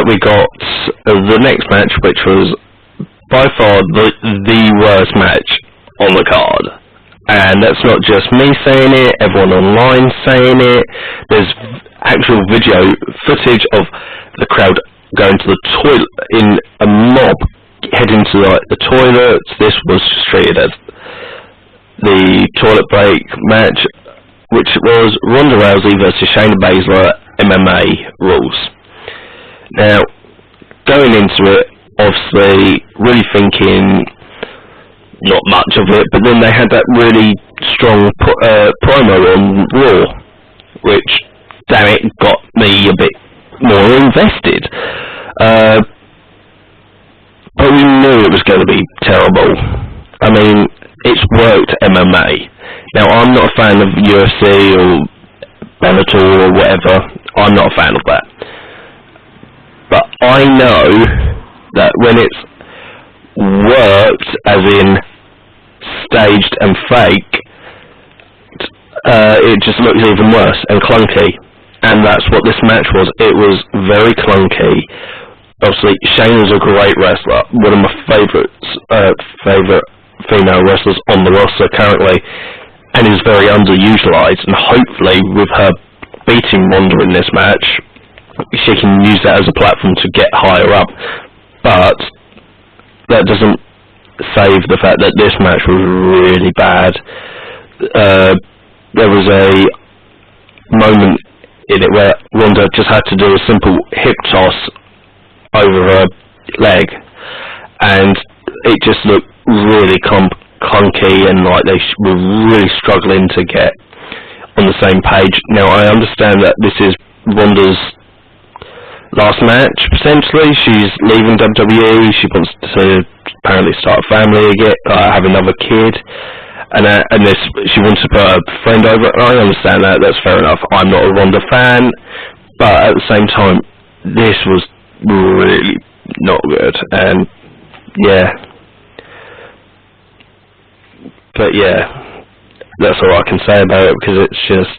that, we got the next match, which was by far the worst match on the card. And that's not just me saying it, everyone online saying it. There's actual video footage of the crowd going to the toilet in a mob, heading to the toilets. This was treated as the toilet break match, which was Ronda Rousey versus Shayna Baszler MMA rules. Now, going into it, obviously, really thinking not much of it, but then they had that really strong promo on Raw, which, damn it, got me a bit more invested. But we knew it was going to be terrible. I mean, it's worked MMA. Now, I'm not a fan of UFC or Bellator or whatever. I'm not a fan of that. But I know that when it's worked, as in staged and fake, it just looks even worse and clunky. And that's what this match was. It was very clunky. Obviously, Shayna's a great wrestler, one of my favourite female wrestlers on the roster currently, and is very underutilised. And hopefully, with her beating Ronda in this match, she can use that as a platform to get higher up. But that doesn't save the fact that this match was really bad. There was a moment in it where Ronda just had to do a simple hip toss over her leg, and it just looked really clunky, and like they were really struggling to get on the same page. Now, I understand that this is Ronda's last match, potentially. She's leaving WWE. She wants to apparently start a family again, have another kid, and this, she wants to put a friend over. I understand that. That's fair enough. I'm not a Ronda fan, but at the same time, this was really not good. And yeah, but yeah, that's all I can say about it, because it's just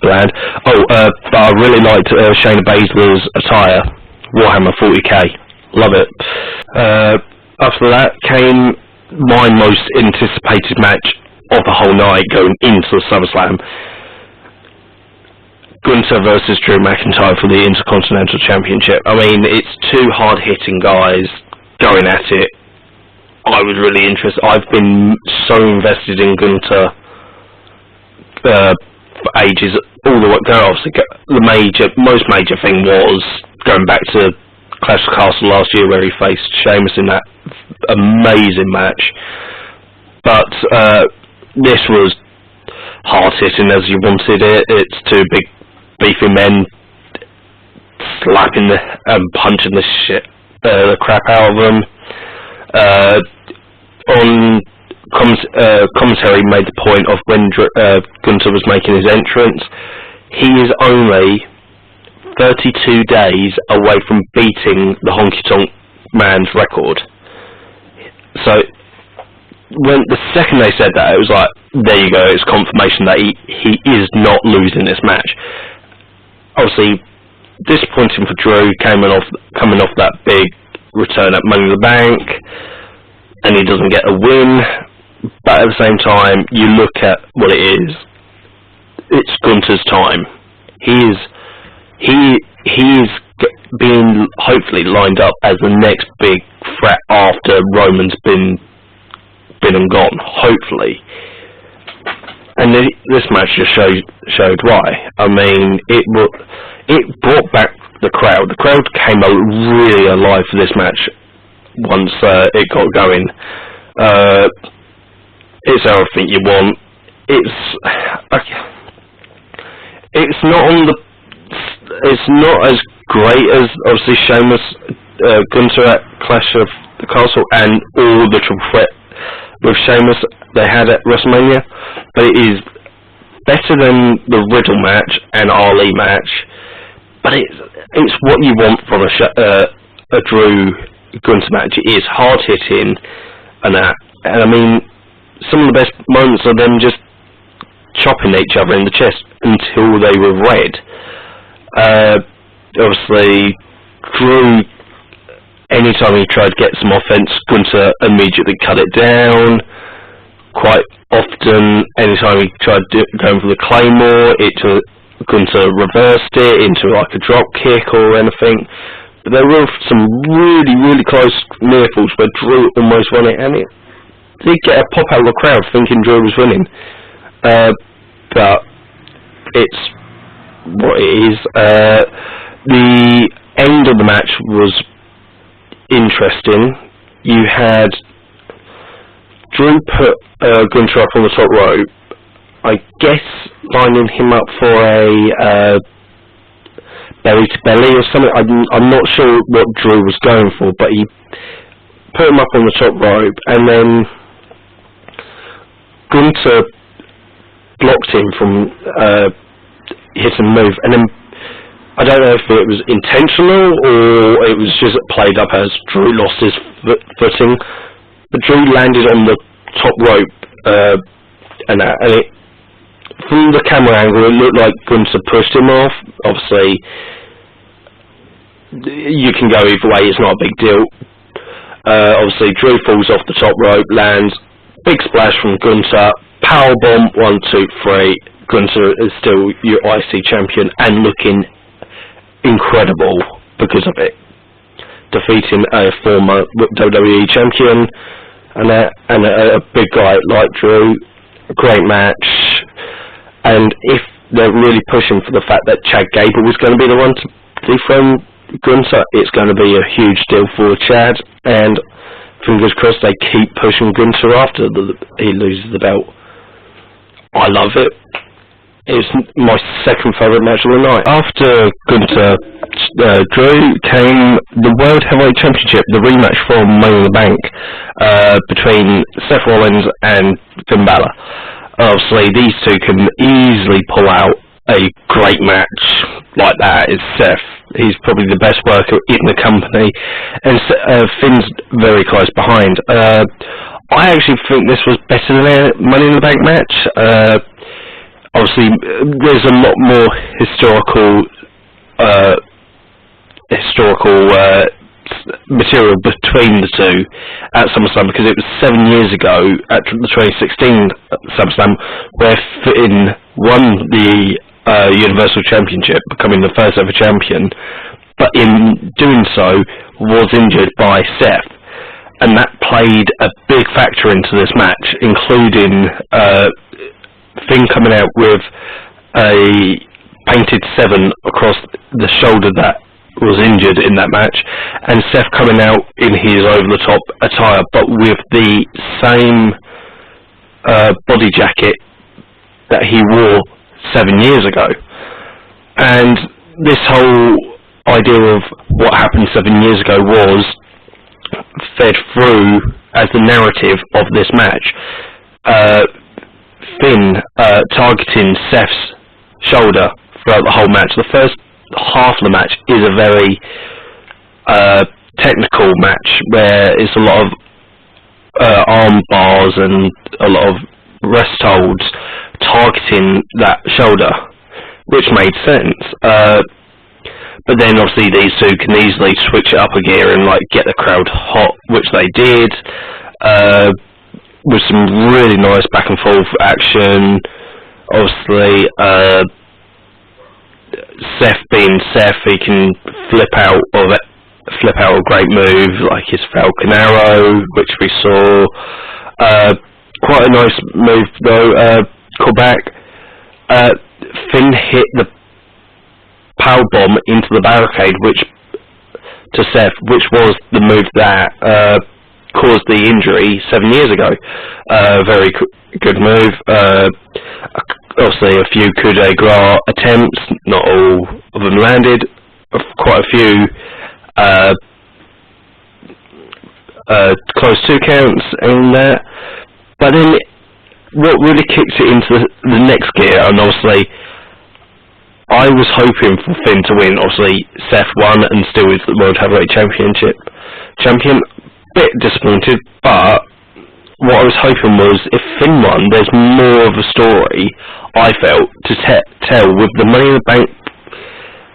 bland. But I really liked Shayna Baszler's attire, Warhammer 40k, love it. After that came my most anticipated match of the whole night going into SummerSlam. Gunter versus Drew McIntyre for the Intercontinental Championship. I mean, it's two hard-hitting guys going at it. I was really interested. I've been so invested in Gunter for ages. All the way, obviously, the most major thing was going back to Clash of Castle last year, where he faced Sheamus in that amazing match. But this was hard-hitting as you wanted it. It's two big beefy men slapping punching the crap out of them. On commentary made the point of when Gunter was making his entrance, he is only 32 days away from beating the Honky Tonk Man's record. So when the second they said that, it was like, there you go, it's confirmation that he is not losing this match. Obviously, disappointing for Drew, coming off that big return at Money in the Bank, and he doesn't get a win. But at the same time, you look at what it is. It's Gunter's time. He is being hopefully lined up as the next big threat after Roman's been and gone. Hopefully. And this match just showed why. I mean, it brought back the crowd. The crowd came really alive for this match once it got going. It's everything you want. It's not as great as obviously Sheamus, Gunter at Clash of the Castle, and all the triple threat with Sheamus they had at WrestleMania, but it is better than the Riddle match and Ali match. But it's what you want from a Drew Gunter match. It is hard hitting and that, and I mean, some of the best moments are them just chopping each other in the chest until they were red. Obviously, Drew, anytime he tried to get some offense, Gunter immediately cut it down. Quite often, anytime he tried going for the Claymore, Gunter reversed it into like a drop kick or anything. But there were some really, really close near falls where Drew almost won it, and it did get a pop out of the crowd thinking Drew was winning. But it's what it is. The end of the match was interesting. You had Drew put Gunter up on the top rope, I guess lining him up for a belly to belly or something. I'm not sure what Drew was going for, but he put him up on the top rope, and then Gunter blocked him from hit and move, and then I don't know if it was intentional or it was just played up as Drew lost his footing, but Drew landed on the top rope, and it, from the camera angle, it looked like Gunter pushed him off. Obviously, you can go either way, it's not a big deal. Obviously, Drew falls off the top rope, lands, big splash from Gunter, powerbomb, 1, 2, 3. Gunter is still your IC champion and looking incredible because of it, defeating a former WWE champion and a big guy like Drew. A great match, and if they're really pushing for the fact that Chad Gable was going to be the one to dethrone Gunter, it's going to be a huge deal for Chad, and fingers crossed they keep pushing Gunter after he loses the belt. I love it. It's my second favourite match of the night. After Gunter Drew came the World Heavyweight Championship, the rematch from Money in the Bank between Seth Rollins and Finn Balor. Obviously, these two can easily pull out a great match like that. It's Seth. He's probably the best worker in the company, and Finn's very close behind. I actually think this was better than a Money in the Bank match. Obviously, there's a lot more historical material between the two at SummerSlam, because it was 7 years ago at the 2016 SummerSlam where Finn won the Universal Championship, becoming the first ever champion, but in doing so was injured by Seth, and that played a big factor into this match, including Finn coming out with a painted 7 across the shoulder that was injured in that match, and Seth coming out in his over-the-top attire, but with the same body jacket that he wore 7 years ago. And this whole idea of what happened 7 years ago was fed through as the narrative of this match. Finn targeting Seth's shoulder throughout the whole match. The first half of the match is a very technical match where it's a lot of arm bars and a lot of rest holds targeting that shoulder, which made sense. But then obviously these two can easily switch it up a gear and like get the crowd hot, which they did. With some really nice back and forth action. Obviously, Seth being Seth, he can flip out a great move like his Falcon Arrow, which we saw. Quite a nice move though. Callback. Finn hit the powerbomb into the barricade, to Seth, which was the move that caused the injury 7 years ago. Very good move. Obviously a few coup de grace attempts, not all of them landed. Quite a few close 2 counts in there. But then what really kicks it into the next gear, and obviously I was hoping for Finn to win. Obviously Seth won and still is the World Heavyweight champion. Bit disappointed, but what I was hoping was if Finn won, there's more of a story, I felt, to tell with the Money in the Bank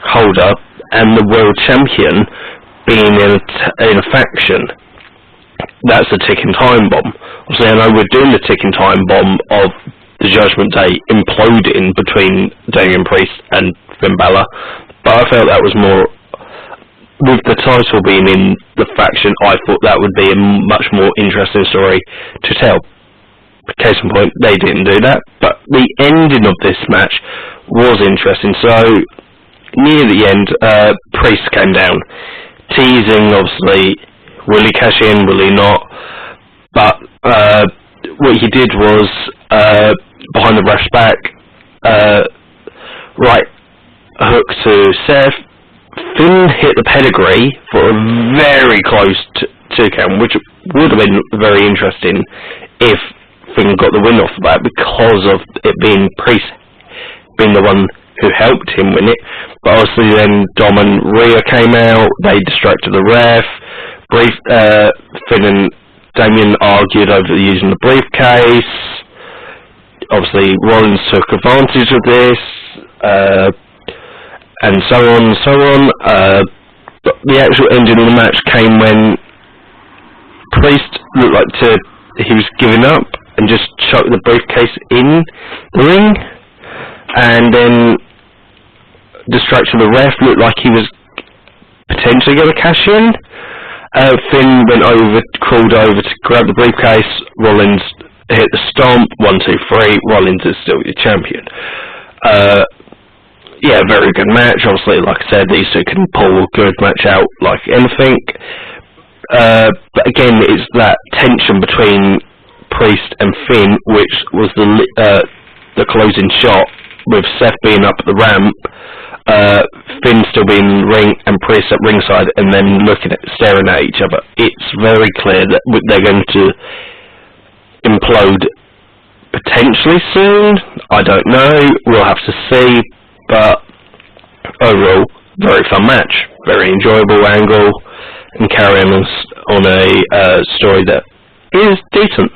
holder and the world champion being in a faction, that's a ticking time bomb. Obviously, I know we're doing the ticking time bomb of the Judgment Day imploding between Damian Priest and Finn Balor, but I felt that was more, with the title being in the faction, I thought that would be a much more interesting story to tell. Case in point, they didn't do that, but the ending of this match was interesting. So, near the end, Priest came down, teasing, obviously, will he cash in, will he not? But what he did was, behind the ref's back, right hook to Seth. Finn hit the pedigree for a very close two count, which would have been very interesting if Finn got the win off of that, because of it being Priest being the one who helped him win it. But obviously then Dom and Rhea came out, they distracted the ref. Finn and Damien argued over using the briefcase. Obviously Rollins took advantage of this, and so on. But the actual ending of the match came when Priest looked like he was giving up and just chucked the briefcase in the ring, and then distracted the ref, looked like he was potentially going to cash in. Finn crawled over to grab the briefcase. Rollins hit the stomp, 1, 2, 3. Rollins is still your champion. Yeah, very good match. Obviously, like I said, these two can pull a good match out like anything. But again, it's that tension between Priest and Finn, which was the closing shot, with Seth being up at the ramp, Finn still being in the ring, and Priest at ringside, and then staring at each other. It's very clear that they're going to implode potentially soon. I don't know. We'll have to see. But overall, very fun match, very enjoyable angle, and carrying on a story that is decent.